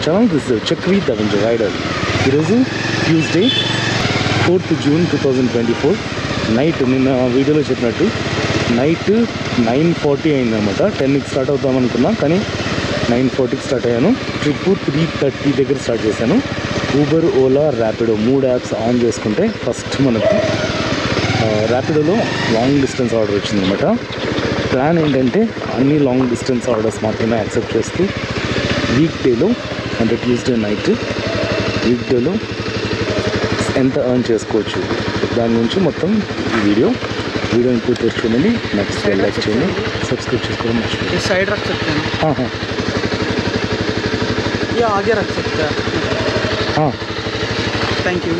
Channel. This check with avenger rider. ఈరోజు Tuesday 4th June 2024 night, నిన్న వీడియోలో చెప్పినట్టు నైట్ 9:40 అయిందనమాట. 10కి స్టార్ట్ అవుతాం అనుకున్నా, కానీ 9:40కి స్టార్ట్ అయ్యాను. ట్రిప్ 3:30 దగ్గర స్టార్ట్ చేశాను. Uber, Ola, Rapido 3 apps on చేసుకుంటే ఫస్ట్ మనకు ర్యాపిడోలో లాంగ్ డిస్టెన్స్ ఆర్డర్ వచ్చిందనమాట. ప్లాన్ ఏంటంటే అన్ని లాంగ్ డిస్టెన్స్ ఆర్డర్స్ మాత్రమే యాక్సెప్ట్ చేస్తూ వీక్ డేలో, అంటే ట్యూస్డే నైట్ వీక్ డేలో ఎంత ఎర్న్ చేసుకోవచ్చు దాని గురించి మొత్తం ఈ వీడియోని పూర్తి చూడండి. నెక్స్ట్ లైక్ చేయండి, సబ్స్క్రైబ్ చేసుకోవడం మర్చిపోండి. साइड रख सकते हैं. हाँ हाँ या आगे रख सकते हैं. हाँ, थैंक यू.